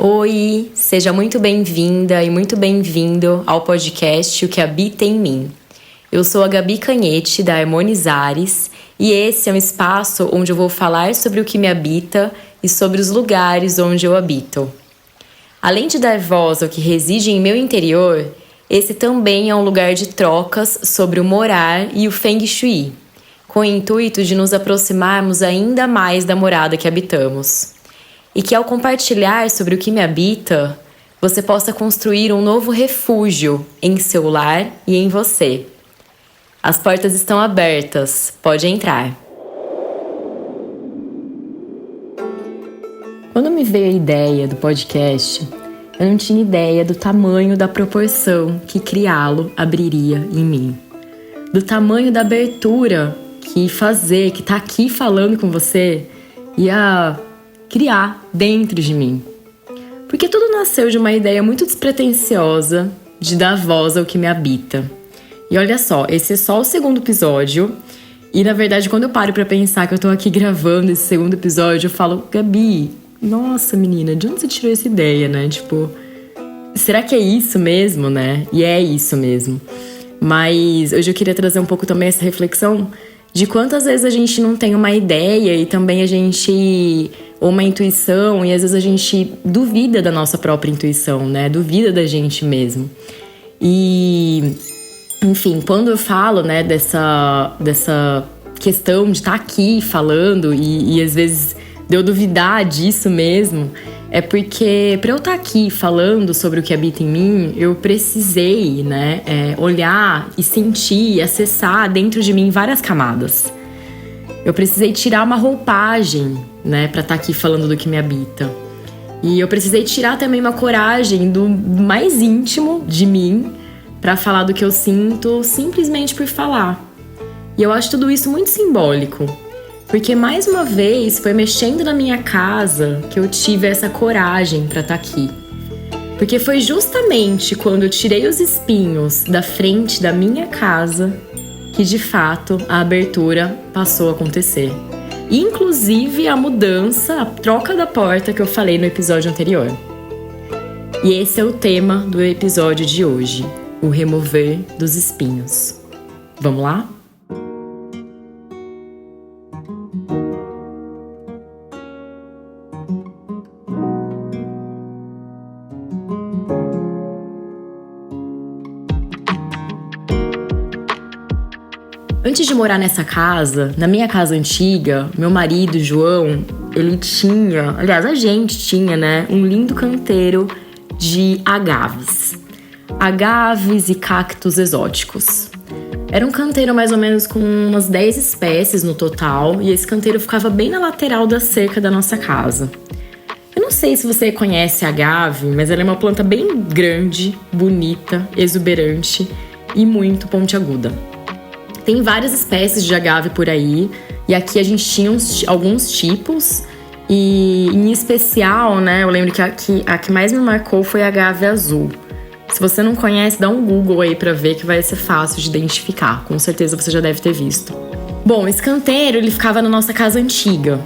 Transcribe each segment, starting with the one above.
Oi, seja muito bem-vinda e muito bem-vindo ao podcast O Que Habita em Mim. Eu sou a Gabi Canhete, da Harmonizares, e esse é um espaço onde eu vou falar sobre o que me habita e sobre os lugares onde eu habito. Além de dar voz ao que reside em meu interior, esse também é um lugar de trocas sobre o morar e o Feng Shui, com o intuito de nos aproximarmos ainda mais da morada que habitamos. E que ao compartilhar sobre o que me habita, você possa construir um novo refúgio em seu lar e em você. As portas estão abertas, pode entrar. Quando me veio a ideia do podcast, eu não tinha ideia do tamanho da proporção que criá-lo abriria em mim. Do tamanho da abertura que tá aqui falando com você, ia criar dentro de mim. Porque tudo nasceu de uma ideia muito despretensiosa de dar voz ao que me habita. E olha só, esse é só o segundo episódio. E na verdade, quando eu paro pra pensar que eu tô aqui gravando esse segundo episódio, eu falo, Gabi, nossa menina, de onde você tirou essa ideia, né? Tipo, será que é isso mesmo, né? E é isso mesmo. Mas hoje eu queria trazer um pouco também essa reflexão de quantas vezes a gente não tem uma ideia e também ou uma intuição, e às vezes a gente duvida da nossa própria intuição, né? Duvida da gente mesmo. E, enfim, quando eu falo, né, dessa questão de estar aqui falando e às vezes de eu duvidar disso mesmo, é porque para eu estar aqui falando sobre o que habita em mim, eu precisei, né, olhar e sentir e acessar dentro de mim várias camadas. Eu precisei tirar uma roupagem, né, para estar aqui falando do que me habita. E eu precisei tirar também uma coragem do mais íntimo de mim para falar do que eu sinto simplesmente por falar. E eu acho tudo isso muito simbólico. Porque mais uma vez foi mexendo na minha casa que eu tive essa coragem para estar aqui. Porque foi justamente quando eu tirei os espinhos da frente da minha casa que de fato a abertura passou a acontecer. Inclusive a mudança, a troca da porta que eu falei no episódio anterior. E esse é o tema do episódio de hoje, o remover dos espinhos. Vamos lá? Antes de morar nessa casa, na minha casa antiga, meu marido, João, a gente tinha, né, um lindo canteiro de agaves. Agaves e cactos exóticos. Era um canteiro mais ou menos com umas 10 espécies no total, e esse canteiro ficava bem na lateral da cerca da nossa casa. Eu não sei se você conhece a agave, mas ela é uma planta bem grande, bonita, exuberante e muito pontiaguda. Tem várias espécies de agave por aí, e aqui a gente tinha alguns tipos, e em especial, né, eu lembro que a que mais me marcou foi a agave azul. Se você não conhece, dá um Google aí pra ver que vai ser fácil de identificar, com certeza você já deve ter visto. Bom, esse canteiro, ele ficava na nossa casa antiga,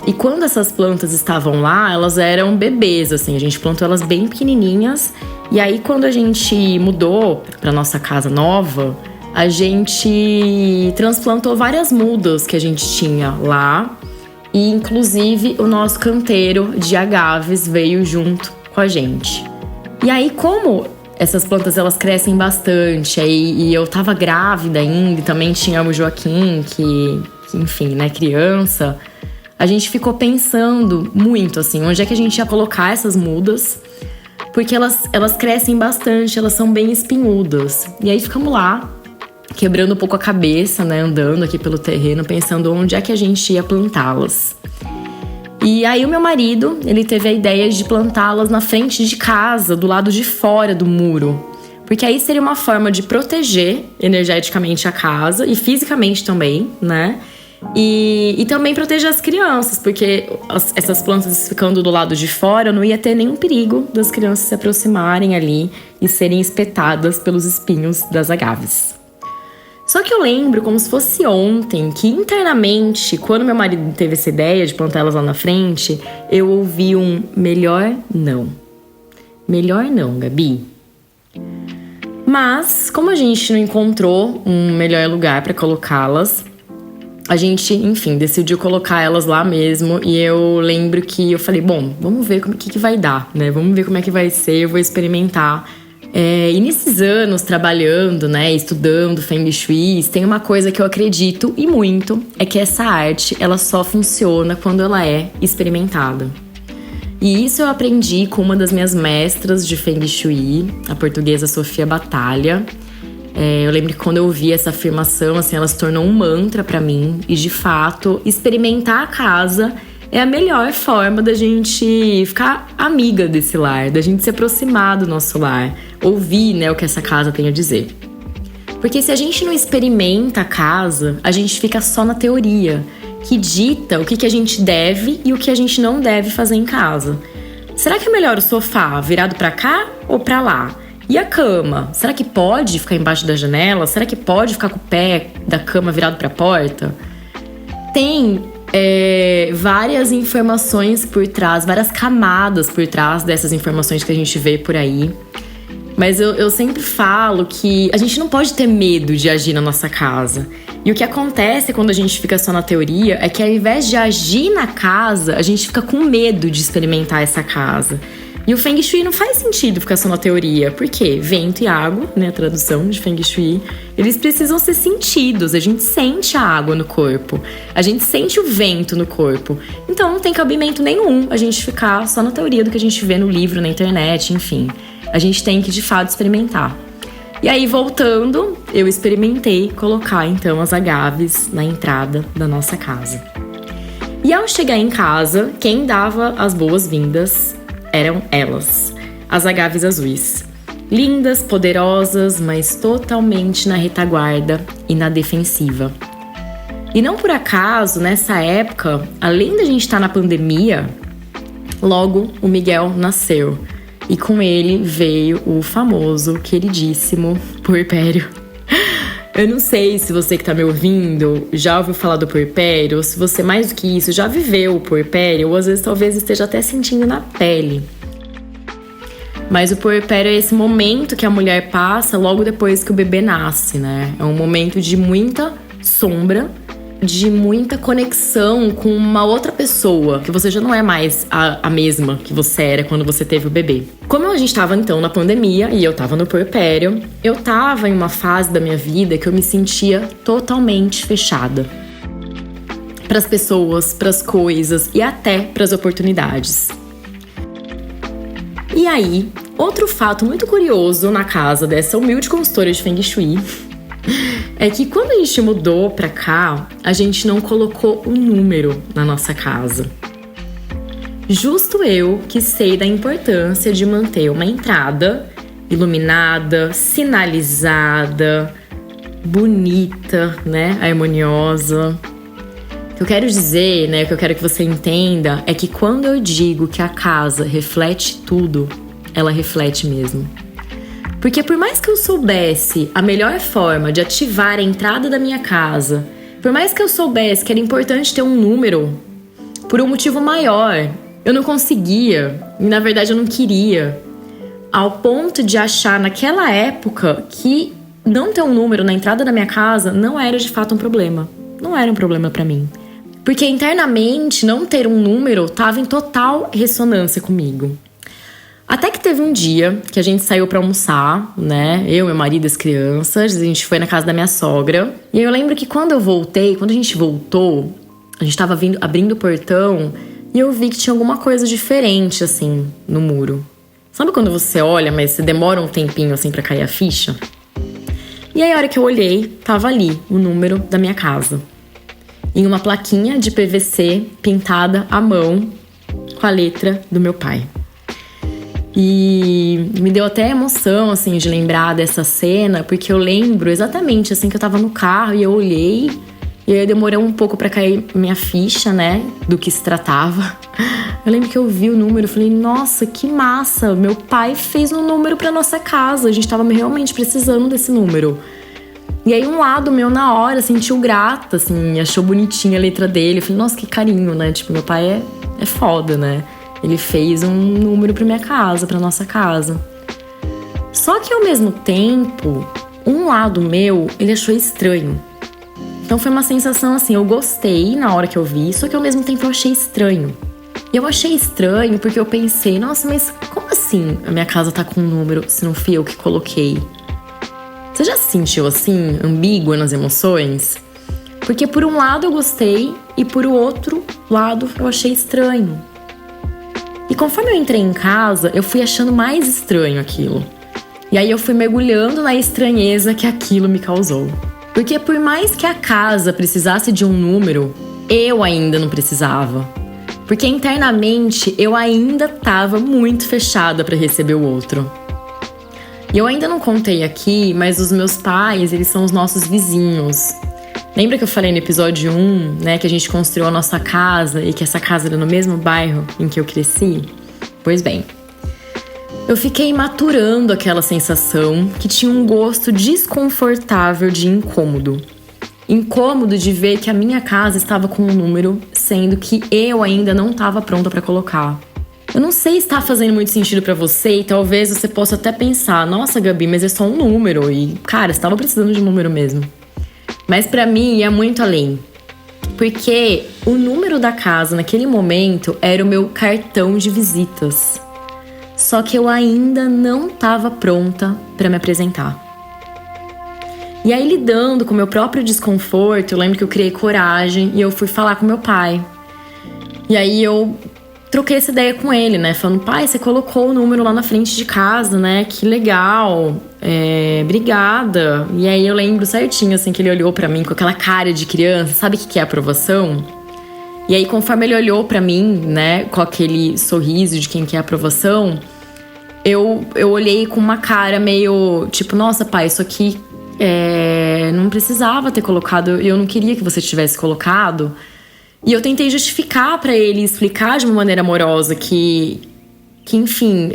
e quando essas plantas estavam lá, elas eram bebês, assim, a gente plantou elas bem pequenininhas, e aí quando a gente mudou pra nossa casa nova, a gente transplantou várias mudas que a gente tinha lá, e inclusive o nosso canteiro de agaves veio junto com a gente. E aí, como essas plantas elas crescem bastante, e eu tava grávida ainda, e também tinha o Joaquim, que enfim, né, criança, a gente ficou pensando muito, assim, onde é que a gente ia colocar essas mudas, porque elas crescem bastante, elas são bem espinhudas. E aí ficamos lá, quebrando um pouco a cabeça, né, andando aqui pelo terreno, pensando onde é que a gente ia plantá-las. E aí o meu marido, ele teve a ideia de plantá-las na frente de casa, do lado de fora do muro. Porque aí seria uma forma de proteger energeticamente a casa e fisicamente também, né? E também proteger as crianças, porque essas plantas ficando do lado de fora, não ia ter nenhum perigo das crianças se aproximarem ali e serem espetadas pelos espinhos das agaves. Só que eu lembro como se fosse ontem que internamente, quando meu marido teve essa ideia de plantar elas lá na frente, eu ouvi um melhor não. Melhor não, Gabi. Mas, como a gente não encontrou um melhor lugar para colocá-las, a gente, enfim, decidiu colocar elas lá mesmo. E eu lembro que eu falei, bom, vamos ver o que vai dar, né? Vamos ver como é que vai ser, eu vou experimentar. E nesses anos trabalhando, né, estudando Feng Shui, tem uma coisa que eu acredito e muito, é que essa arte, ela só funciona quando ela é experimentada. E isso eu aprendi com uma das minhas mestras de Feng Shui, a portuguesa Sofia Batalha. Eu lembro que quando eu ouvi essa afirmação, assim, ela se tornou um mantra pra mim. E, de fato, experimentar a casa é a melhor forma da gente ficar amiga desse lar, da gente se aproximar do nosso lar, ouvir, né, o que essa casa tem a dizer. Porque se a gente não experimenta a casa, a gente fica só na teoria, que dita o que a gente deve e o que a gente não deve fazer em casa. Será que é melhor o sofá virado pra cá ou pra lá? E a cama? Será que pode ficar embaixo da janela? Será que pode ficar com o pé da cama virado pra porta? Tem várias informações por trás, várias camadas por trás dessas informações que a gente vê por aí. Mas eu sempre falo que a gente não pode ter medo de agir na nossa casa. E o que acontece quando a gente fica só na teoria é que ao invés de agir na casa, a gente fica com medo de experimentar essa casa. E o Feng Shui não faz sentido ficar só na teoria. Por quê? Vento e água, né, a tradução de Feng Shui, eles precisam ser sentidos. A gente sente a água no corpo. A gente sente o vento no corpo. Então não tem cabimento nenhum a gente ficar só na teoria do que a gente vê no livro, na internet, enfim. A gente tem que, de fato, experimentar. E aí, voltando, eu experimentei colocar, então, as agaves na entrada da nossa casa. E ao chegar em casa, quem dava as boas-vindas eram elas, as agaves azuis. Lindas, poderosas, mas totalmente na retaguarda e na defensiva. E não por acaso, nessa época, além da gente estar na pandemia, logo o Miguel nasceu. E com ele veio o famoso, queridíssimo puerpério. Eu não sei se você que tá me ouvindo já ouviu falar do puerpério, ou se você, mais do que isso, já viveu o puerpério, ou às vezes talvez esteja até sentindo na pele. Mas o puerpério é esse momento que a mulher passa logo depois que o bebê nasce, né? É um momento de muita sombra, de muita conexão com uma outra pessoa, que você já não é mais a mesma que você era quando você teve o bebê. Como a gente tava então na pandemia e eu tava no puerpério, eu tava em uma fase da minha vida que eu me sentia totalmente fechada pras pessoas, pras coisas e até pras oportunidades. E aí, outro fato muito curioso na casa dessa humilde consultora de Feng Shui é que quando a gente mudou pra cá, a gente não colocou o número na nossa casa. Justo eu que sei da importância de manter uma entrada iluminada, sinalizada, bonita, né, harmoniosa. O que eu quero dizer, né, o que eu quero que você entenda é que quando eu digo que a casa reflete tudo, ela reflete mesmo. Porque por mais que eu soubesse a melhor forma de ativar a entrada da minha casa, por mais que eu soubesse que era importante ter um número, por um motivo maior, eu não conseguia, e na verdade eu não queria, ao ponto de achar naquela época que não ter um número na entrada da minha casa não era de fato um problema. Não era um problema pra mim. Porque internamente não ter um número estava em total ressonância comigo. Até que teve um dia que a gente saiu pra almoçar, né? Eu, meu marido e as crianças. A gente foi na casa da minha sogra. E eu lembro que quando a gente voltou, a gente tava abrindo o portão e eu vi que tinha alguma coisa diferente, assim, no muro. Sabe quando você olha, mas você demora um tempinho, assim, pra cair a ficha? E aí, a hora que eu olhei, tava ali o número da minha casa. Em uma plaquinha de PVC pintada à mão com a letra do meu pai. E me deu até emoção, assim, de lembrar dessa cena, porque eu lembro exatamente, assim, que eu tava no carro e eu olhei, e aí demorou um pouco pra cair minha ficha, né, do que se tratava. Eu lembro que eu vi o número e falei, nossa, que massa, meu pai fez um número pra nossa casa, a gente tava realmente precisando desse número. E aí um lado meu, na hora, sentiu grata, assim, achou bonitinha a letra dele, eu falei, nossa, que carinho, né, tipo, meu pai é foda, né. Ele fez um número pra minha casa, pra nossa casa. Só que ao mesmo tempo, um lado meu, ele achou estranho. Então foi uma sensação assim, eu gostei na hora que eu vi, só que ao mesmo tempo eu achei estranho. E eu achei estranho porque eu pensei, nossa, mas como assim a minha casa tá com um número se não fui eu que coloquei? Você já se sentiu assim, ambígua nas emoções? Porque por um lado eu gostei e por outro lado eu achei estranho. E conforme eu entrei em casa, eu fui achando mais estranho aquilo. E aí eu fui mergulhando na estranheza que aquilo me causou. Porque por mais que a casa precisasse de um número, eu ainda não precisava. Porque internamente eu ainda estava muito fechada para receber o outro. E eu ainda não contei aqui, mas os meus pais, eles são os nossos vizinhos. Lembra que eu falei no episódio 1, né, que a gente construiu a nossa casa e que essa casa era no mesmo bairro em que eu cresci? Pois bem, eu fiquei maturando aquela sensação que tinha um gosto desconfortável de incômodo. Incômodo de ver que a minha casa estava com um número, sendo que eu ainda não estava pronta para colocar. Eu não sei se está fazendo muito sentido para você e talvez você possa até pensar, nossa, Gabi, mas é só um número e, cara, você estava precisando de um número mesmo. Mas para mim é muito além. Porque o número da casa naquele momento era o meu cartão de visitas. Só que eu ainda não estava pronta para me apresentar. E aí, lidando com o meu próprio desconforto, eu lembro que eu criei coragem e eu fui falar com meu pai. E aí eu troquei essa ideia com ele, né? Falando, pai, você colocou o número lá na frente de casa, né? Que legal, obrigada. E aí eu lembro certinho, assim, que ele olhou pra mim com aquela cara de criança, sabe o que é aprovação? E aí, conforme ele olhou pra mim, né, com aquele sorriso de quem quer aprovação, eu olhei com uma cara meio, tipo, nossa, pai, isso aqui não precisava ter colocado, eu não queria que você tivesse colocado. E eu tentei justificar pra ele, explicar de uma maneira amorosa que enfim,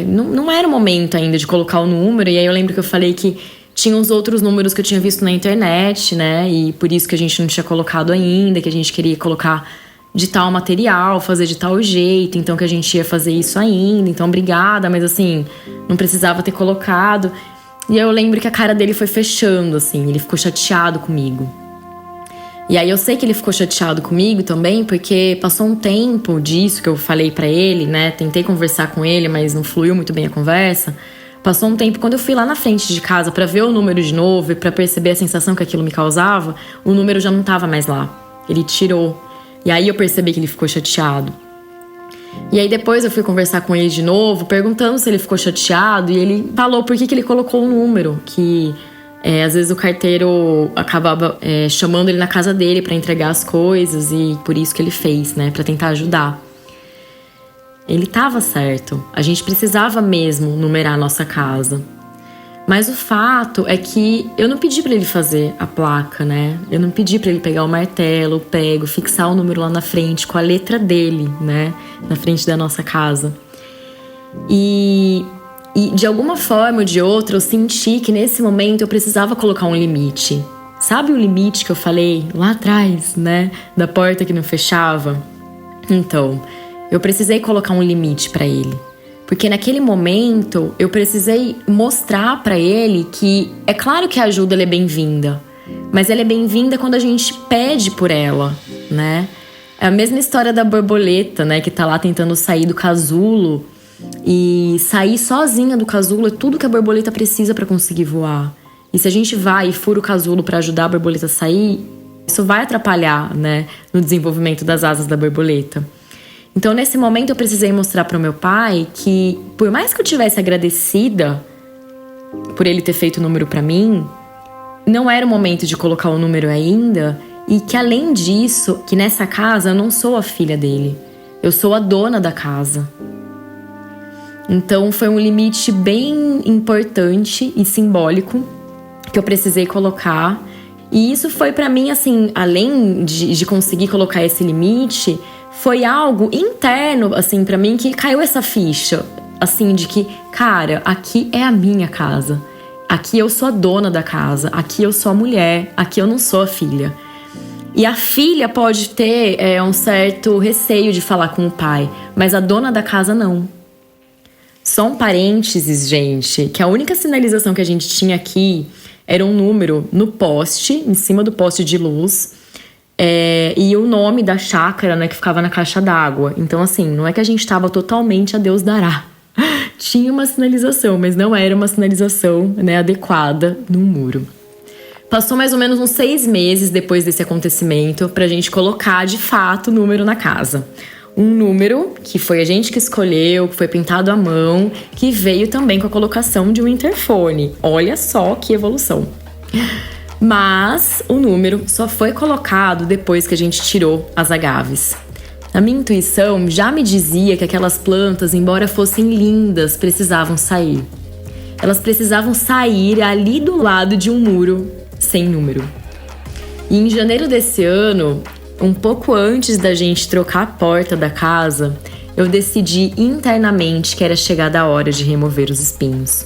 não era o momento ainda de colocar o número. E aí eu lembro que eu falei que tinha uns outros números que eu tinha visto na internet, né? E por isso que a gente não tinha colocado ainda, que a gente queria colocar de tal material, fazer de tal jeito, então que a gente ia fazer isso ainda. Então, obrigada, mas assim, não precisava ter colocado. E eu lembro que a cara dele foi fechando, assim, ele ficou chateado comigo. E aí eu sei que ele ficou chateado comigo também, porque passou um tempo disso que eu falei pra ele, né? Tentei conversar com ele, mas não fluiu muito bem a conversa. Passou um tempo, quando eu fui lá na frente de casa pra ver o número de novo e pra perceber a sensação que aquilo me causava, o número já não tava mais lá. Ele tirou. E aí eu percebi que ele ficou chateado. E aí depois eu fui conversar com ele de novo, perguntando se ele ficou chateado. E ele falou por que ele colocou o número. Que às vezes o carteiro acabava chamando ele na casa dele pra entregar as coisas. E por isso que ele fez, né? Pra tentar ajudar. Ele tava certo. A gente precisava mesmo numerar a nossa casa. Mas o fato é que eu não pedi pra ele fazer a placa, né? Eu não pedi pra ele pegar o martelo, o prego, fixar o número lá na frente com a letra dele, né? Na frente da nossa casa. E de alguma forma ou de outra eu senti que nesse momento eu precisava colocar um limite. Sabe o limite que eu falei lá atrás, né? Da porta que não fechava? Então, eu precisei colocar um limite pra ele. Porque naquele momento eu precisei mostrar pra ele que é claro que a ajuda ela é bem-vinda, mas ela é bem-vinda quando a gente pede por ela, né? É a mesma história da borboleta, né? Que tá lá tentando sair do casulo e sair sozinha do casulo é tudo que a borboleta precisa pra conseguir voar. E se a gente vai e fura o casulo pra ajudar a borboleta a sair, isso vai atrapalhar, né? No desenvolvimento das asas da borboleta. Então, nesse momento, eu precisei mostrar para o meu pai que, por mais que eu tivesse agradecida por ele ter feito o número para mim, não era o momento de colocar o número ainda. E que, além disso, que nessa casa eu não sou a filha dele. Eu sou a dona da casa. Então, foi um limite bem importante e simbólico que eu precisei colocar. E isso foi para mim, assim, além de conseguir colocar esse limite, foi algo interno, assim, pra mim, que caiu essa ficha, assim, de que, cara, aqui é a minha casa. Aqui eu sou a dona da casa. Aqui eu sou a mulher. Aqui eu não sou a filha. E a filha pode ter um certo receio de falar com o pai, mas a dona da casa não. Só um parênteses, gente, que a única sinalização que a gente tinha aqui era um número no poste, em cima do poste de luz, e o nome da chácara, né, que ficava na caixa d'água. Então, assim, não é que a gente estava totalmente a Deus dará. Tinha uma sinalização, mas não era uma sinalização, né, adequada no muro. Passou mais ou menos uns 6 meses depois desse acontecimento pra gente colocar, de fato, o número na casa. Um número que foi a gente que escolheu, que foi pintado à mão, que veio também com a colocação de um interfone. Olha só que evolução. Mas o número só foi colocado depois que a gente tirou as agaves. A minha intuição já me dizia que aquelas plantas, embora fossem lindas, precisavam sair. Elas precisavam sair ali do lado de um muro sem número. E em janeiro desse ano, um pouco antes da gente trocar a porta da casa, eu decidi internamente que era chegada a hora de remover os espinhos.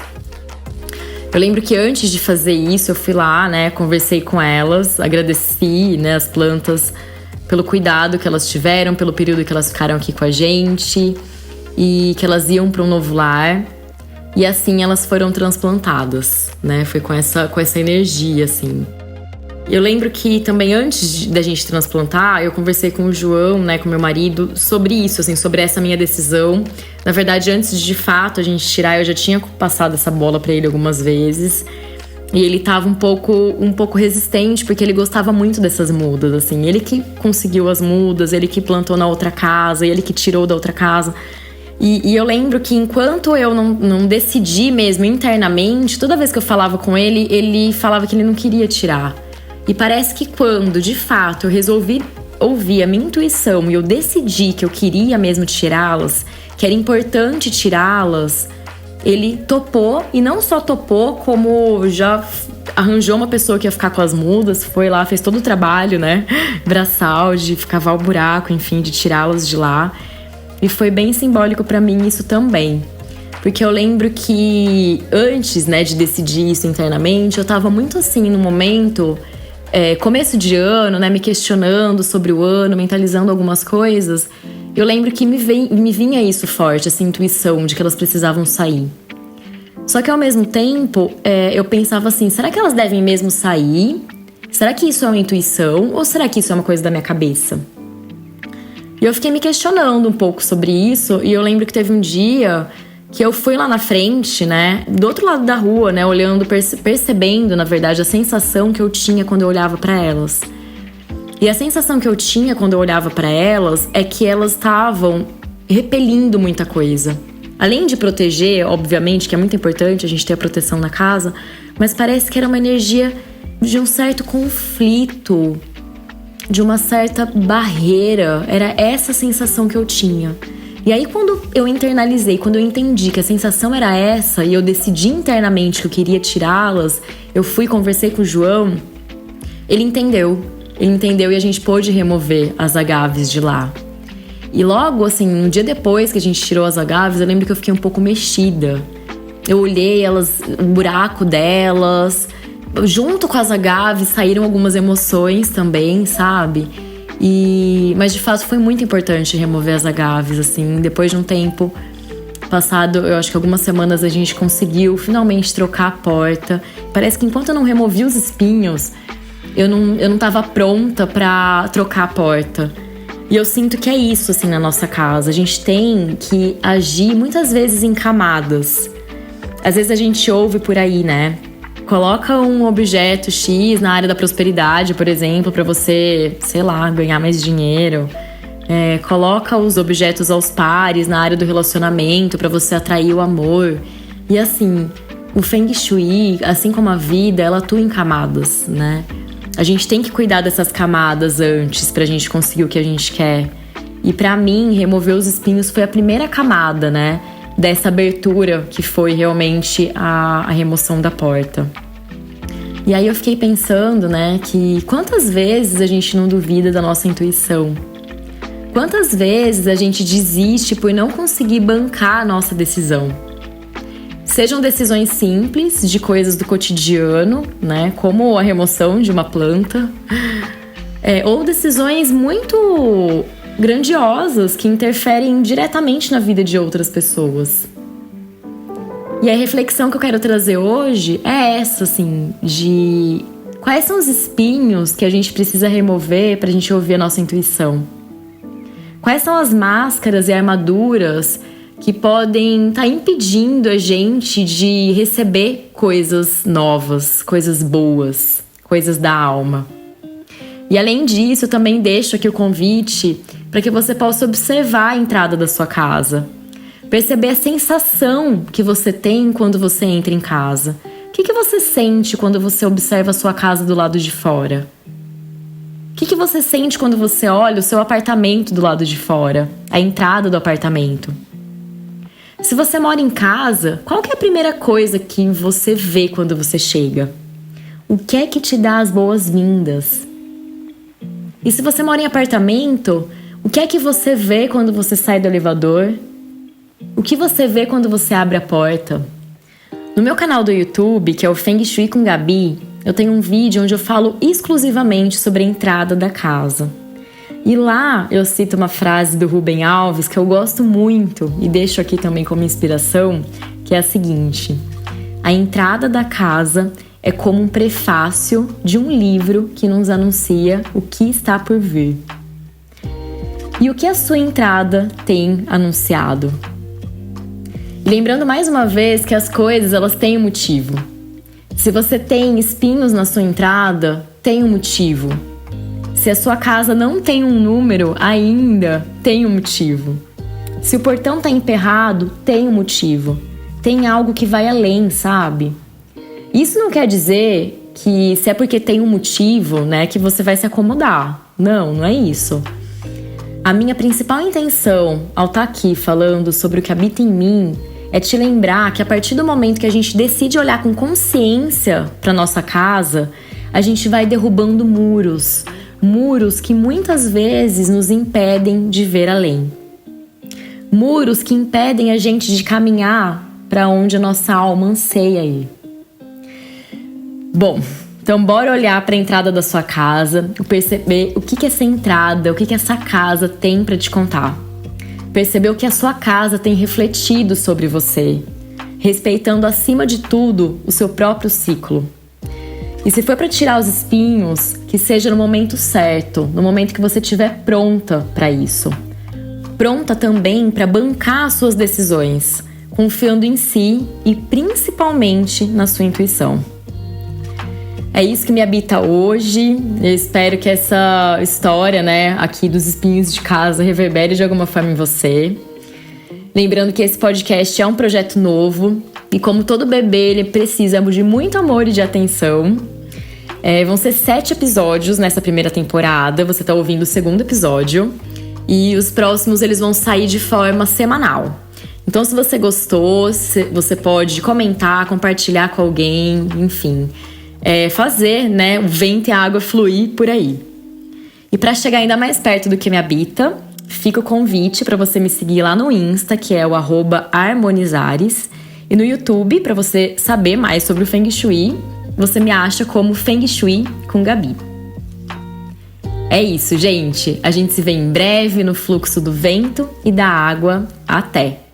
Eu lembro que antes de fazer isso, eu fui lá, né, conversei com elas, agradeci, né, as plantas pelo cuidado que elas tiveram, pelo período que elas ficaram aqui com a gente e que elas iam para um novo lar. E assim elas foram transplantadas, né? Foi com essa energia, assim. Eu lembro que também antes da gente transplantar, eu conversei com o João, né, com meu marido, sobre isso, assim, sobre essa minha decisão. Na verdade, antes de fato a gente tirar, eu já tinha passado essa bola para ele algumas vezes. E ele tava um pouco resistente, porque ele gostava muito dessas mudas, assim. Ele que conseguiu as mudas, ele que plantou na outra casa, ele que tirou da outra casa. E eu lembro que enquanto eu não decidi mesmo internamente, toda vez que eu falava com ele, ele falava que ele não queria tirar. E parece que quando, de fato, eu resolvi ouvir a minha intuição e eu decidi que eu queria mesmo tirá-las, que era importante tirá-las, ele topou, e não só topou, como já arranjou uma pessoa que ia ficar com as mudas, foi lá, fez todo o trabalho, né, braçal, de cavar o buraco, enfim, de tirá-las de lá. E foi bem simbólico pra mim isso também. Porque eu lembro que antes, né, de decidir isso internamente, eu tava muito assim, no momento, começo de ano, né, me questionando sobre o ano, mentalizando algumas coisas. Eu lembro que me vinha isso forte, essa intuição de que elas precisavam sair. Só que ao mesmo tempo, eu pensava assim, será que elas devem mesmo sair? Será que isso é uma intuição? Ou será que isso é uma coisa da minha cabeça? E eu fiquei me questionando um pouco sobre isso, e eu lembro que teve um dia que eu fui lá na frente, né, do outro lado da rua, né, olhando, percebendo, na verdade, a sensação que eu tinha quando eu olhava pra elas. E a sensação que eu tinha quando eu olhava pra elas é que elas estavam repelindo muita coisa. Além de proteger, obviamente, que é muito importante a gente ter a proteção na casa, mas parece que era uma energia de um certo conflito, de uma certa barreira. Era essa sensação que eu tinha. E aí quando eu internalizei, quando eu entendi que a sensação era essa e eu decidi internamente que eu queria tirá-las, eu fui e conversei com o João, ele entendeu e a gente pôde remover as agaves de lá. E logo assim, um dia depois que a gente tirou as agaves, eu lembro que eu fiquei um pouco mexida. Eu olhei elas, o buraco delas, junto com as agaves saíram algumas emoções também, sabe? Mas de fato foi muito importante remover as agaves, assim. Depois de um tempo passado, eu acho que algumas semanas, a gente conseguiu finalmente trocar a porta. Parece que enquanto eu não removi os espinhos, eu não tava pronta pra trocar a porta. E eu sinto que é isso, assim, na nossa casa. A gente tem que agir muitas vezes em camadas. Às vezes a gente ouve por aí, né? Coloca um objeto X na área da prosperidade, por exemplo, para você, sei lá, ganhar mais dinheiro. Coloca os objetos aos pares na área do relacionamento para você atrair o amor. E assim, o Feng Shui, assim como a vida, ela atua em camadas, né? A gente tem que cuidar dessas camadas antes pra gente conseguir o que a gente quer. E pra mim, remover os espinhos foi a primeira camada, né? Dessa abertura que foi realmente a remoção da porta. E aí eu fiquei pensando, né, que quantas vezes a gente não duvida da nossa intuição? Quantas vezes a gente desiste por não conseguir bancar a nossa decisão? Sejam decisões simples, de coisas do cotidiano, né, como a remoção de uma planta. ou decisões muito grandiosas que interferem diretamente na vida de outras pessoas. E a reflexão que eu quero trazer hoje é essa, assim, de quais são os espinhos que a gente precisa remover pra gente ouvir a nossa intuição. Quais são as máscaras e armaduras que podem estar impedindo a gente de receber coisas novas, coisas boas, coisas da alma. E além disso, eu também deixo aqui o convite para que você possa observar a entrada da sua casa. Perceber a sensação que você tem quando você entra em casa. O que você sente quando você observa a sua casa do lado de fora? O que você sente quando você olha o seu apartamento do lado de fora? A entrada do apartamento? Se você mora em casa, qual que é a primeira coisa que você vê quando você chega? O que é que te dá as boas-vindas? E se você mora em apartamento, o que é que você vê quando você sai do elevador? O que você vê quando você abre a porta? No meu canal do YouTube, que é o Feng Shui com Gabi, eu tenho um vídeo onde eu falo exclusivamente sobre a entrada da casa. E lá eu cito uma frase do Rubem Alves que eu gosto muito e deixo aqui também como inspiração, que é a seguinte: a entrada da casa é como um prefácio de um livro que nos anuncia o que está por vir. E o que a sua entrada tem anunciado? E lembrando mais uma vez que as coisas, elas têm um motivo. Se você tem espinhos na sua entrada, tem um motivo. Se a sua casa não tem um número, ainda tem um motivo. Se o portão tá emperrado, tem um motivo. Tem algo que vai além, sabe? Isso não quer dizer que se é porque tem um motivo, né, que você vai se acomodar. Não, não é isso. A minha principal intenção ao estar aqui falando sobre o que habita em mim é te lembrar que a partir do momento que a gente decide olhar com consciência para nossa casa, a gente vai derrubando muros. Muros que muitas vezes nos impedem de ver além. Muros que impedem a gente de caminhar para onde a nossa alma anseia ir. Bom, então bora olhar para a entrada da sua casa e perceber o que essa entrada, o que essa casa tem para te contar. Perceber o que a sua casa tem refletido sobre você, respeitando acima de tudo o seu próprio ciclo. E se for para tirar os espinhos, que seja no momento certo, no momento que você estiver pronta para isso. Pronta também para bancar as suas decisões, confiando em si e principalmente na sua intuição. É isso que me habita hoje. Eu espero que essa história, né, aqui dos espinhos de casa reverbere de alguma forma em você. Lembrando que esse podcast é um projeto novo e como todo bebê, ele precisa de muito amor e de atenção. Vão ser 7 episódios nessa primeira temporada. Você está ouvindo o segundo episódio. E os próximos, eles vão sair de forma semanal. Então, se você gostou, você pode comentar, compartilhar com alguém, enfim. Fazer, né, o vento e a água fluir por aí. E para chegar ainda mais perto do que me habita, fica o convite para você me seguir lá no Insta, que é o @harmonizares. E no YouTube, para você saber mais sobre o Feng Shui, você me acha como Feng Shui com Gabi. É isso, gente. A gente se vê em breve no fluxo do vento e da água. Até!